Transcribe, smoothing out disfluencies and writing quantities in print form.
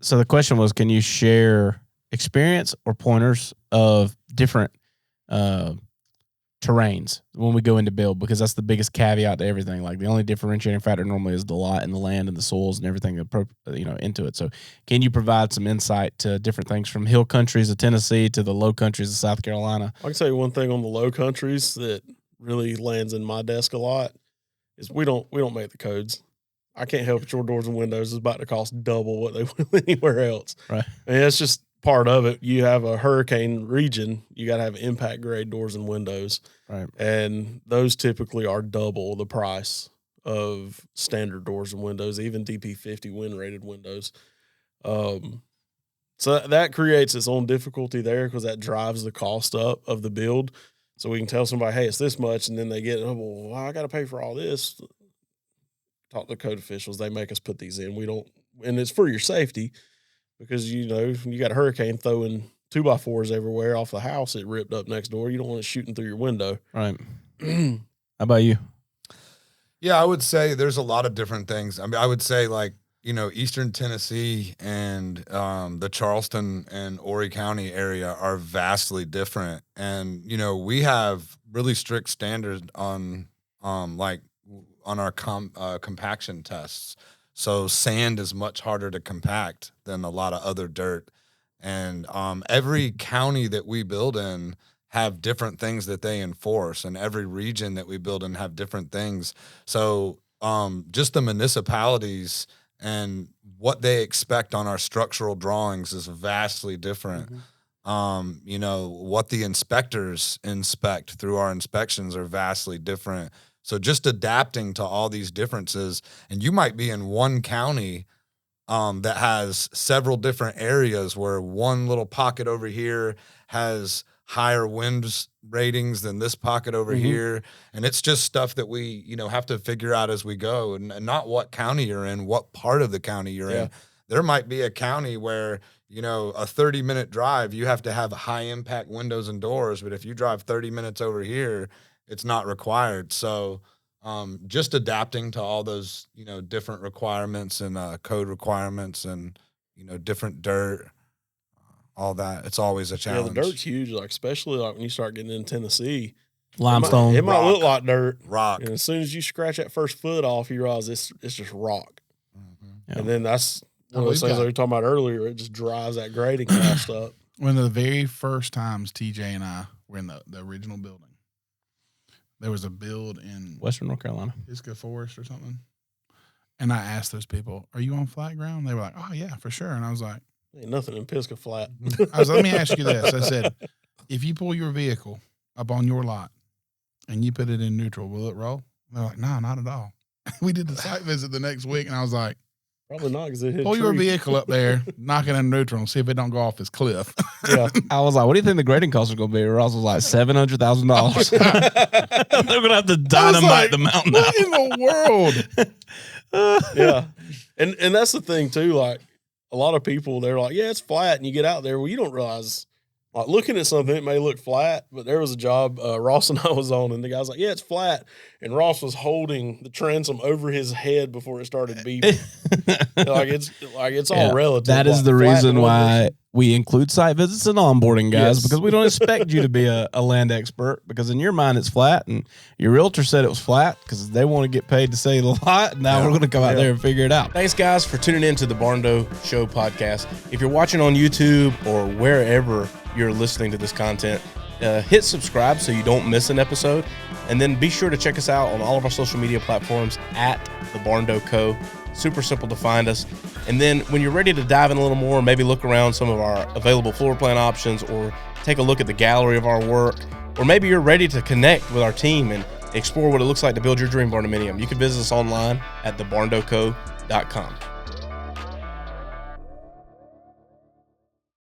So the question was, can you share experience or pointers of different terrains when we go into build? Because that's the biggest caveat to everything. Like the only differentiating factor normally is the lot and the land and the soils and everything into it. So can you provide some insight to different things from hill countries of Tennessee to the low countries of South Carolina? I can tell you one thing on the low countries that really lands in my desk a lot is we don't make the codes. I can't help it. Your doors and windows is about to cost double what they will anywhere else. Right. And it's just part of it. You have a hurricane region, you got to have impact grade doors and windows. Right. And those typically are double the price of standard doors and windows, even DP50 wind rated windows. So that creates its own difficulty there because that drives the cost up of the build. So we can tell somebody, hey, it's this much. And then they get, oh, well, I got to pay for all this. Talk to code officials. They make us put these in. We don't, and it's for your safety because, you got a hurricane throwing 2x4s everywhere off the house it ripped up next door. You don't want it shooting through your window. Right. How about you? Yeah, I would say there's a lot of different things. I mean, I would say Eastern Tennessee and the Charleston and Horry County area are vastly different. And, we have really strict standards on our compaction tests. So sand is much harder to compact than a lot of other dirt. And every county that we build in have different things that they enforce, and every region that we build in have different things. So just the municipalities and what they expect on our structural drawings is vastly different. Mm-hmm. What the inspectors inspect through our inspections are vastly different. So just adapting to all these differences, and you might be in one county that has several different areas where one little pocket over here has higher winds ratings than this pocket over mm-hmm. here. And it's just stuff that we, have to figure out as we go, and not what county you're in, what part of the county you're in. There might be a county where, a 30-minute drive, you have to have high impact windows and doors. But if you drive 30 minutes over here, it's not required. So just adapting to all those, different requirements and code requirements and, different dirt, all that. It's always a challenge. Yeah, the dirt's huge, especially when you start getting in Tennessee. Limestone. It might look like dirt. Rock. And as soon as you scratch that first foot off, you realize it's just rock. Mm-hmm. Yeah. And then that's one of those things that we were talking about earlier. It just drives that grading cost up. One of the very first times TJ and I were in the original building, there was a build in Western North Carolina, Pisgah Forest or something. And I asked those people, "Are you on flat ground?" They were like, "Oh yeah, for sure." And I was like, "Ain't nothing in Pisgah flat." Let me ask you this. I said, if you pull your vehicle up on your lot and you put it in neutral, will it roll? They're like, "No, not at all." We did the site visit the next week, and I was like, probably not, because it hit pull your vehicle up there, knock it in neutral, and see if it don't go off this cliff. Yeah. I was like, what do you think the grading cost is going to be? Ross was like, $700,000. They're going to have to dynamite the mountain out. What in the world? Yeah. And that's the thing, too. Like, a lot of people, they're like, yeah, it's flat. And you get out there, well, you don't realize, like, looking at something, it may look flat, but there was a job Ross and I was on, and the guy was like, yeah, it's flat. And Ross was holding the transom over his head before it started beeping. it's all relative. That is the reason why we include site visits and onboarding, guys, because we don't expect you to be a land expert, because in your mind it's flat, and your realtor said it was flat because they want to get paid to say the lot. Now we're going to come out there and figure it out. Thanks, guys, for tuning in to the Barndo Show podcast. If you're watching on YouTube or wherever you're listening to this content, hit subscribe so you don't miss an episode, and then be sure to check us out on all of our social media platforms at the Barndo Co. Super simple to find us. And then when you're ready to dive in a little more, maybe look around some of our available floor plan options, or take a look at the gallery of our work, or maybe you're ready to connect with our team and explore what it looks like to build your dream barndominium, you can visit us online at thebarndoco.com.